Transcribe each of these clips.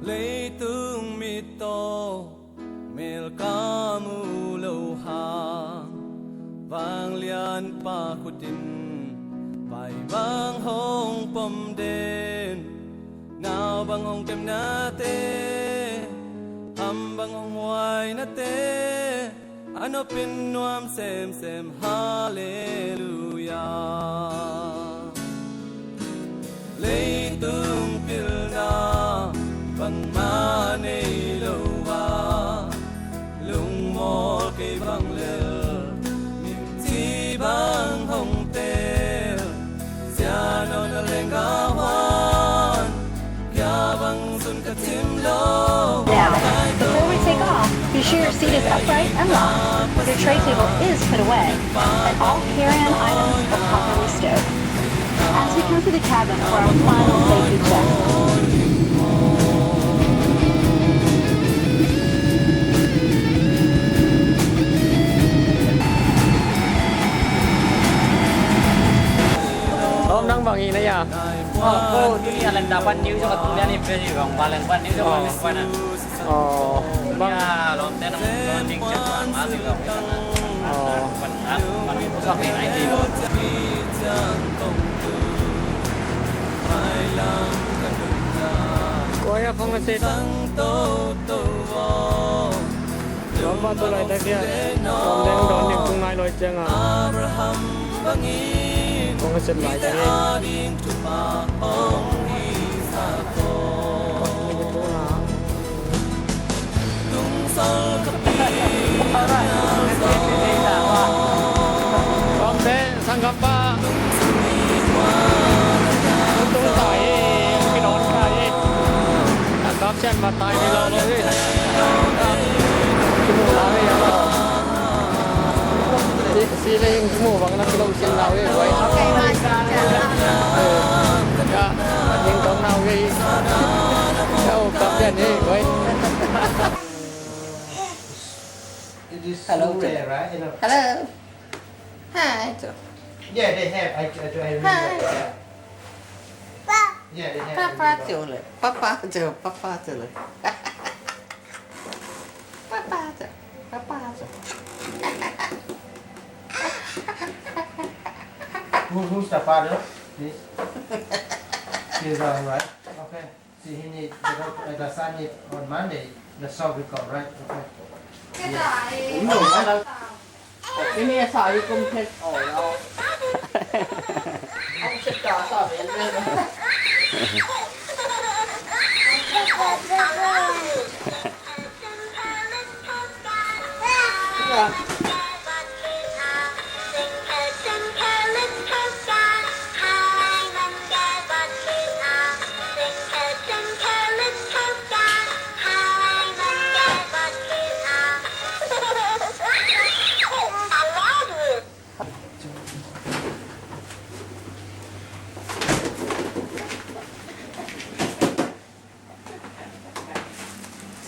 lấy tung mi to mel kamu lâu hàng vang lian pa kutin pai bang hong pom den nào bang hong tem na te ham bang hong wai na te ano pin nuam sem sem hallelujah lấy tung pil na bang ma nei lo wa lung mo cây bang lel nim chi bang hong te sia no na lenga wan kya bang sun ka tim lo. Now, before we take off, be sure your seat is upright and locked, your tray table is put away, and all carry-on items are properly stowed. As we come to the cabin for our final safety check. Hôm đang bằng gì đấy à? Cô tu ni alam dapat new so tu ni peri bang balang pan new so balang pan ah. Bang. Ya lom tenang loading chat pan masih lom tenang. Pan pan itu so ni ai di lo. Cô ya không có xe đón ba tôi lại đây kia đón đang đón những cung này rồi chăng à không có xe lại đây con thế sang gặp ba tôi tải cái đón cả đi gặp chân mà tải đi lâu rồi cái mùa lá này xí lên cái mùa bằng năm kilo trên nào đấy vậy nhưng con nào cái đâu gặp chân đi vậy. Hello, right? Hello. Hi. Yeah, they have. I Hi. Yeah, they have. Papa rồi. Papa rồi. Papa rồi. Papa rồi. Papa rồi. Who's the father? This. He's right. Okay. See, he need the son need on Monday. The salt will come, right? Okay. Cái này sao đi công thức ổi đâu. Ông sẽ cho sao về lên.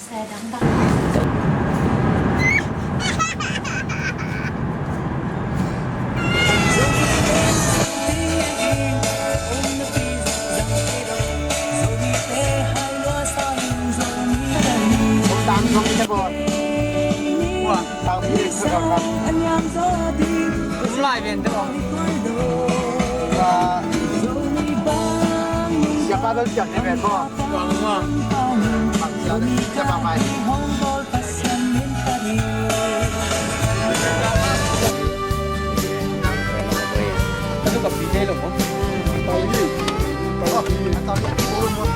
Xe đóng băng. Tạm không đi bột. Wow, tạm đi không. Cũng lại về được không? Và siapa tuh jangan di bed kok. Đúng không? Siapa main? Itu gặp DJ loh không? Oh, atau belum mau.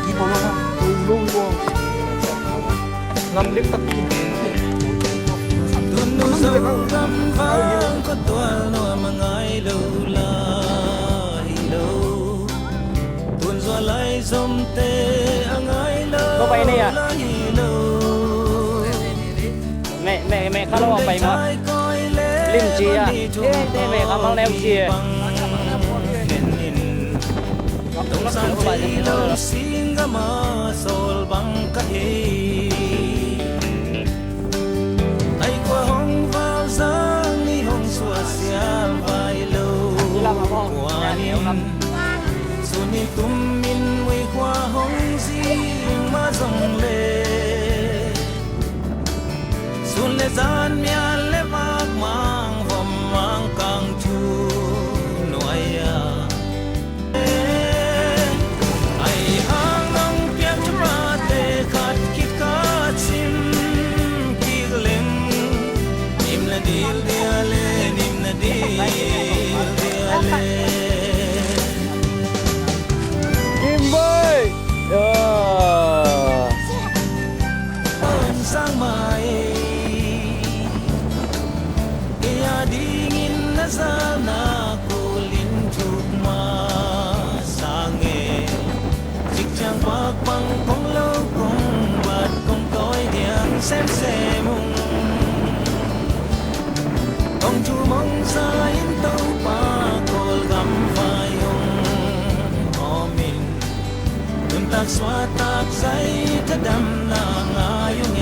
Gimana? Belum mau. Ngâm đứt tóc. tuần nụ dâu găm vang có tuần nụ mà ngay lâu lại lâu tuần gió lại dòng tê ngay lâu. Có bay này à? Mẹ khá lâu bay mà. Lim chi à? Thế mẹ khá mau leo chi à? Đông sang tây lâu xin gà mà sol băng cả hê. Ai qua hong vào giang ni hong xua xiao vai lâu. Qua niệm suni tum min mui qua hong gì gian mian le mak mang vom mang kang thu noya ai hang nong pian chma te khat kit ka sim ki leng nim na dil dia le nim na dil dia le Kim Boy sang mai ia dingin na sana kulin thuk ma sange chik chang pak pang kong lo kong bat kong koi diang xem mung kong chu mong sa in tâu pa kol gam vai hong omin đừng tak xóa tak say ta đam na ngayong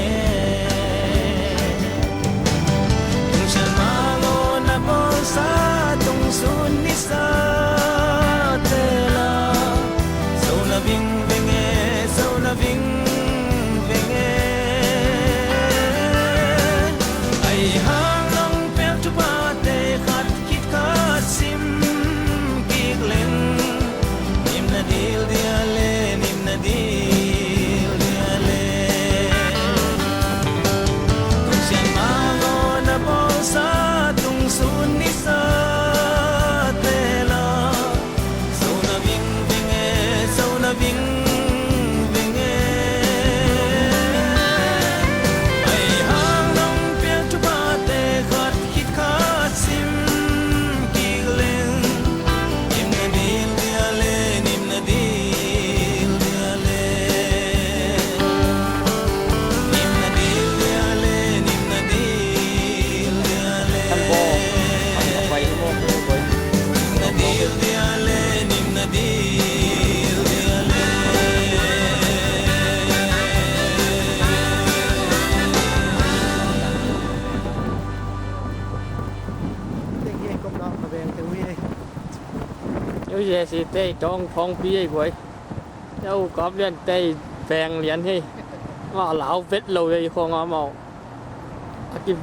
tung siya mango na po sa tung sun ni sa tela so na ving vinge so na ving vinge ay hang long pek tu pa te khat kit ka sim kik leng nim na dil dia le nim na dil dia le tung sian mango na po sa tung sun ni sa tela so na ving vinge so na ving vinge ay hang long pek tu pa te khat kit ka sim kik leng nim na dil dia le nim na dil dia le nim na dil dia le nim na dil dia le Thằng bò Vậy luôn Boy nim na dil dia le nim na dil dia le Tiếng gì cũng đó mà về từ huy đây. Yêu về thì tê trong phong bia Boy Yêu có liên tê phèn liền thì Ngọ lão vết lâu đây không ngó màu Cái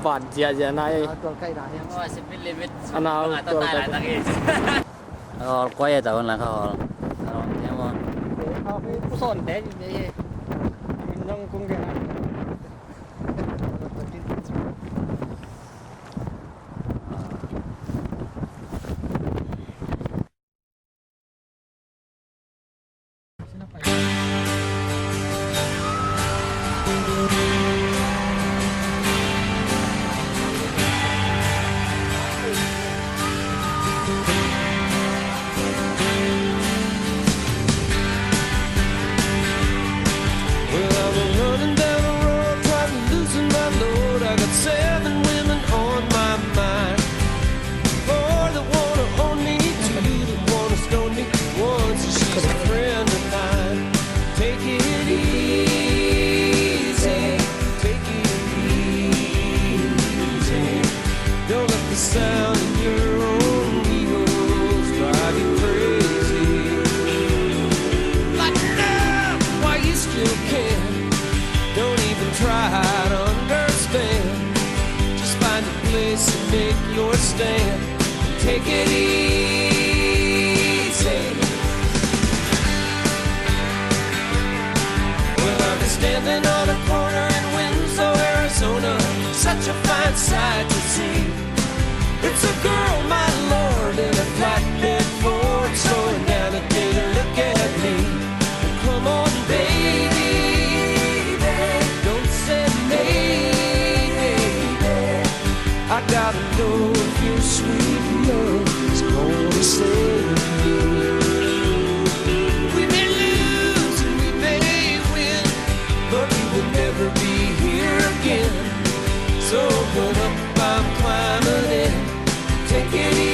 vạt dìa này Tuần cây đá nha. Wah, sipil limit. Anh nào Mga tuần tatay cây. lagi. Kalau kuya tahun lah kalau yang mau Họ cũng sồn thế như thế Mình nông cũng cái này Well, I've been running down the road trying to loosen my load. I got 7 women on my mind. 4 that wanna own me, 2 that wanna stone me. 1 says she's a friend of mine. Take it easy, take it easy. Don't let the sound of your own egos drive you crazy. Like now, why you still can. Don't even try to understand. Just find a place and make your stand. Take it easy. Well, I've been standing on a corner in Winslow, Arizona. Such a fine sight to see. It's a girl, my lord, in a flatbed Ford, slowing down to take a look at me. Come on, baby, don't say maybe. I gotta know if your sweet love is gonna save me. We may lose and we may win, but we will never be here again. So put up, I'm climbing in. Take it easy.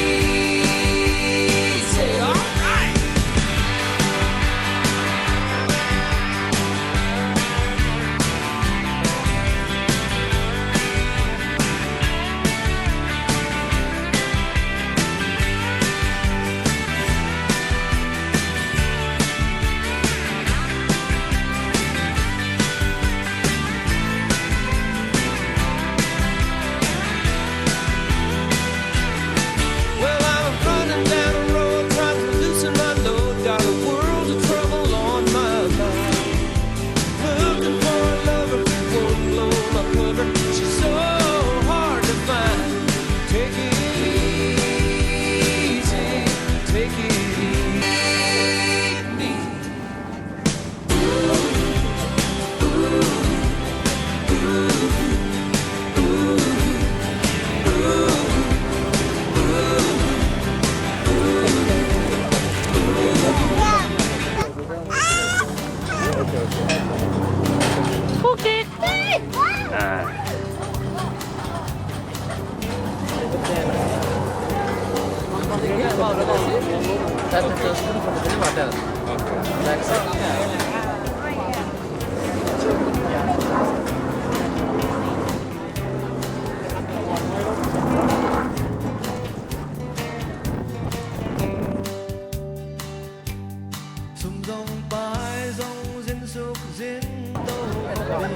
sum dòng bãi dòng diễn xúc diễn tâu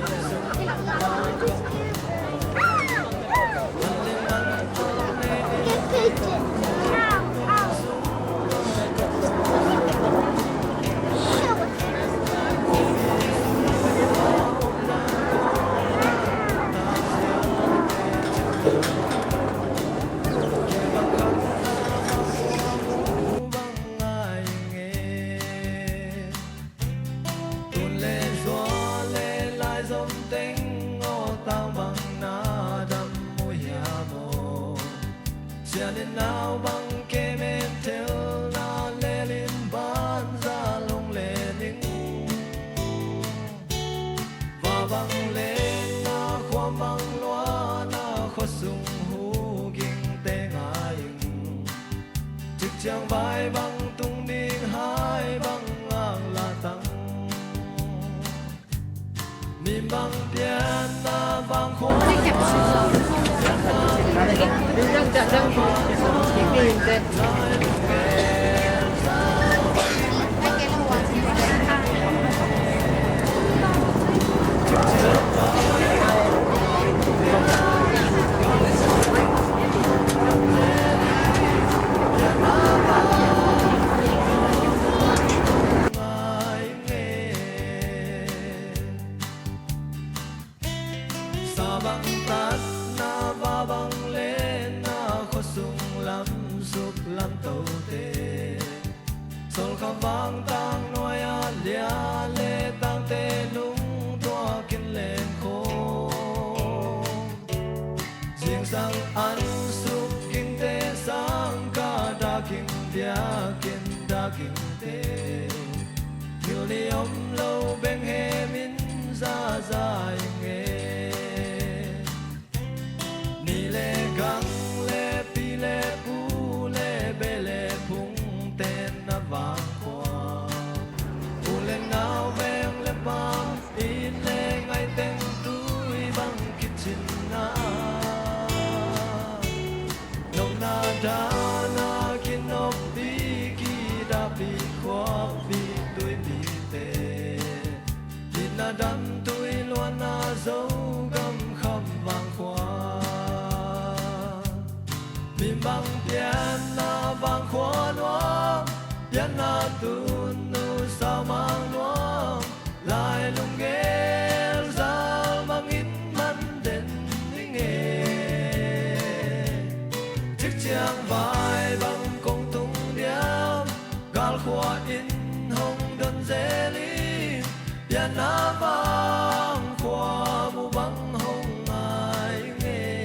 đi sông vắng ai nghe tuôn lệ gió lệ lại dòng tính ngô tao bằng na đâm môi hà mồ xe đến nào bằng kê men theo na lệ lên bán ra lông lệ nín và bằng lên na khoa bằng loa na khó sung hú kinh tê ngài trực trang vai bằng tung đi hai bằng ngang là tăng niềm bằng tiền na bằng khoa ai nghe sa bằng tát na va bằng lên na khó sung lắm sụp lắm tàu tê sol kham vang tang noi a lia lê tang tê nung toa kinh lên khô riêng sang ăn sụp kinh tê sang ca đa kinh dia kinh đa kinh tê nhiều li ôm lâu bên hè min ra dài nghe ni lê găng lê pi lê pu lê bê lê phung tên na vàng khoa u lên nào ven lê băng in lê ngay tên túi bằng kít chín na nông na đa na kinh nộp đi kỳ đa bị khoa bị tuổi bị tê đi na đâm tuổi loan na dấu găm khăm vàng khoa mìm bằng tiền na vàng khoa noa tiền na tun nu sao mang noa lại lung nghe giao mang ít mắn đến nghe chiếc trang vai bằng công tung điam gal khoa in hồng đơn dễ lý tiền na vàng khoa mu bằng hồng ai nghe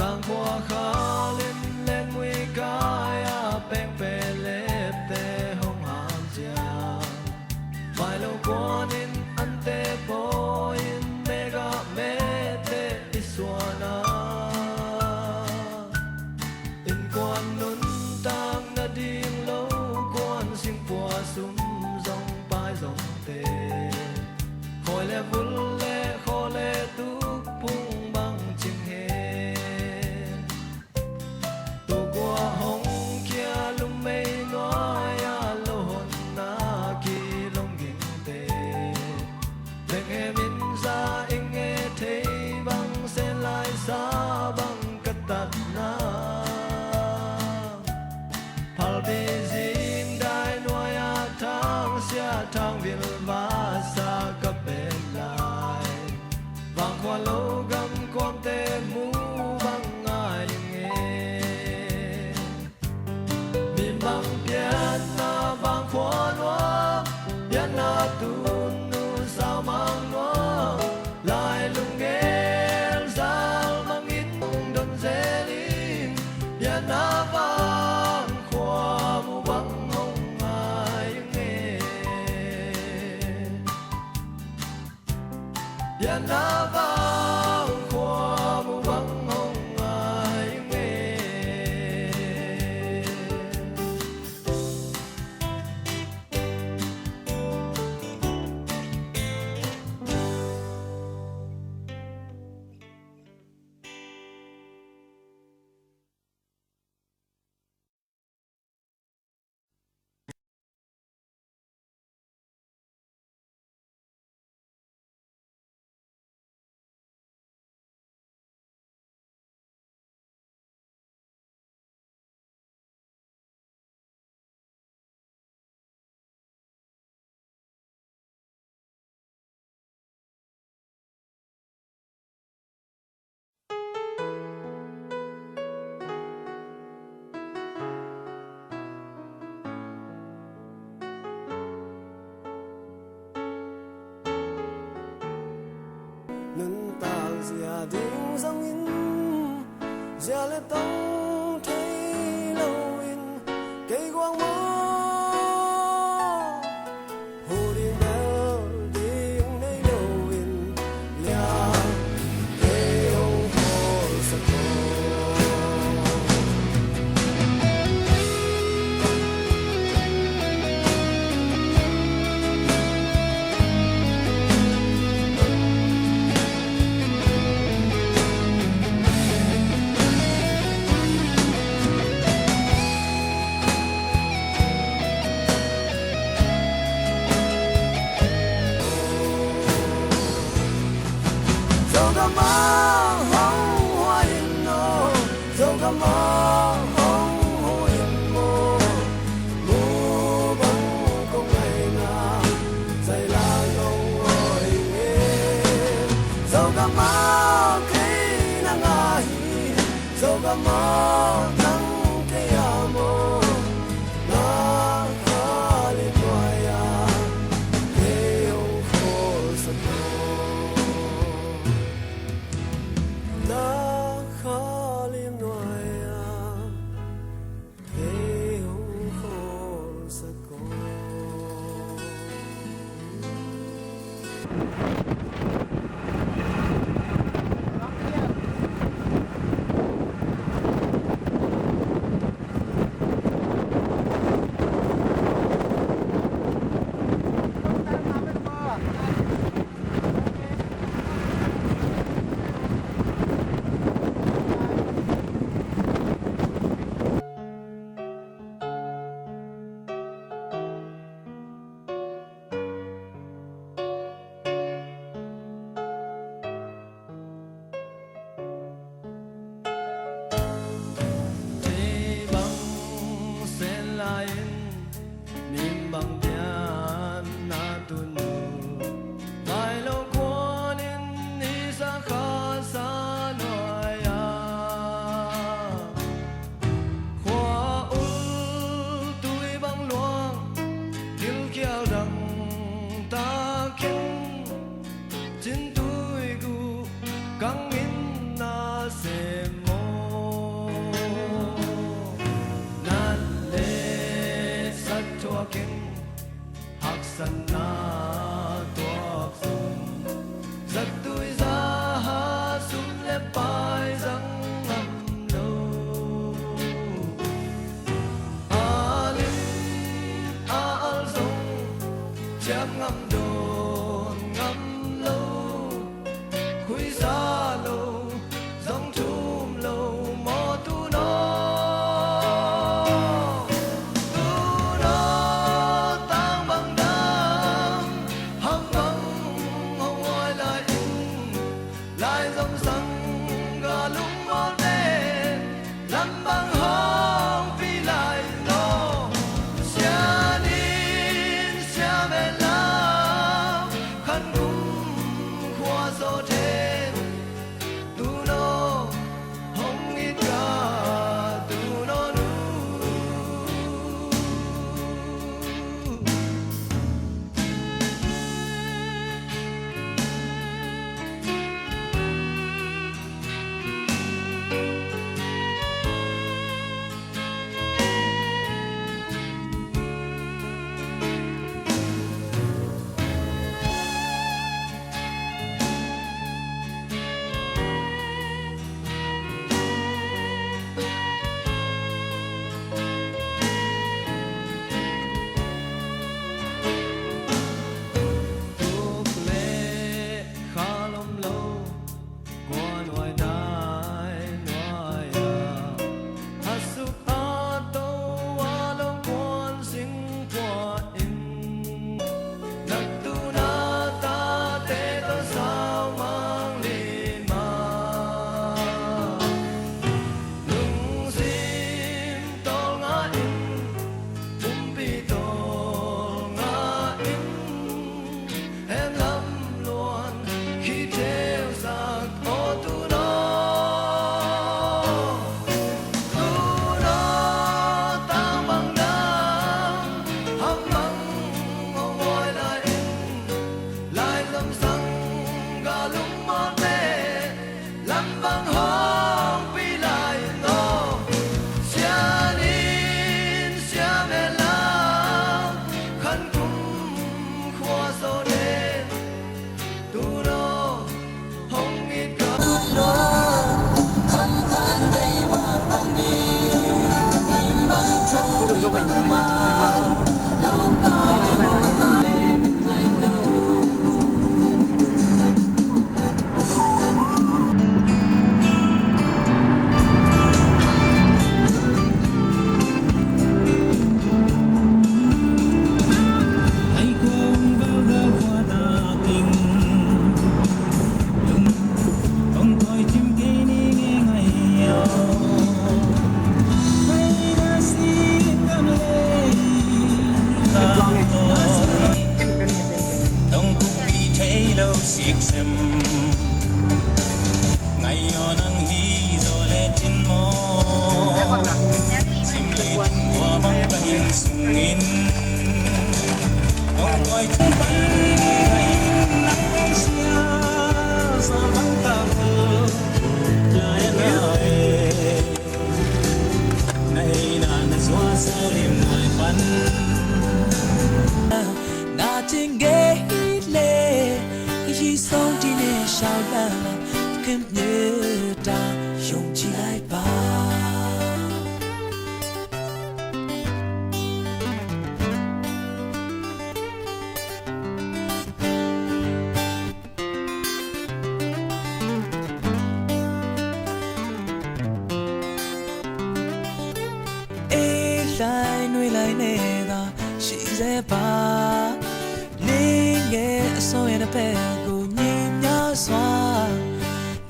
tang qua kha lên lên mui kaya peng pe lep te hong ham chia mai lo quan in an te po in mega me te iswana in quan nun tang na ding lo quan sing pua sum dòng pai dòng te khoi le vul le kho le tu pung bang ching he tu qua hong kia lum mei noa ya lo hon na ki long ging te leng he min za ing he thei bang se lai sa bang katat na phal bi zin dai noa ya thang sia thang vil va sa ka pe lai vang khoa lo gam quang te mu bang ai nghe min bang pian na vang khoa noa pian na tu nu sao mang noa lai lung gel zal mang in don zelin pian na vang khoa mu bang hong ai nghe pian na vang khoa mu bang hong ai nghe nâng tàng dìa tiếng dòng in dìa lên tông thấy lâu in cây quang mơ hồ điên bèo tiếng nơi lâu in nhà cây ông hồ sạc dẫu có mơ hông hoa yên nô dẫu có mơ hông hoa yên mô mô bóng không ngày nào dày là ngông ngồi nghe dẫu có mơ khi nắng ai dẫu có mơ nắng khi amo na khó lên ngoài à thế ông khổ sân na khó liêm ngoài à thế ông khổ sẽ có dòng sông gà lúng mòn đê lắm băng hông phi lại nô xa nín xa mẹ lao khăn cung khoa gió thêm tu nô hông ít cả tu nô nu Thuốc lê khá lông lâu qua ngoài nai ngoài hát sụp á tô á lông quan sinh qua in nặc tu na ta tê ta sao mang lên mà lung sim tol ngã in pi tol ngã in em lắm luôn khi treo giặc ô tu nó tăng bằng đắng hấp măng ngồi lại dòng sông gà lúng mòn đê lắm băng hông pi lại nô xa nín xa mẹ lao khăn cung khoa gió đê tu nô hông ít cả hãy cùng vào gỡ qua ta tình con tôi chim cây đi nghe ngày nhau hãy đã xin cảm lên ta tôi đông cũng bị thấy lâu xiết xem ngày ở nắng hi rồi lên trên mô sim lên qua bóng bay sung in đông coi trên bay ngày nắng xia sa vắng ta vừa trời ơi này là gió sao đêm người bắn na trên ghế lê khi sông đi nè sao là kém nhớ ta dùng chi ai ba lại nuôi lại nè ta chỉ dễ ba nên nghe sao em đã bé cô nhìn nhớ xóa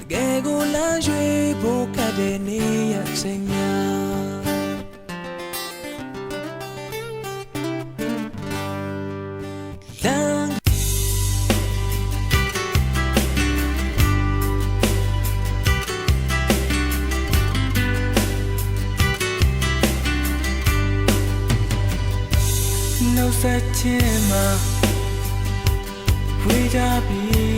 nghe cô lãng duy vô cả đời này ya sinh nhà no set mà quy ra bi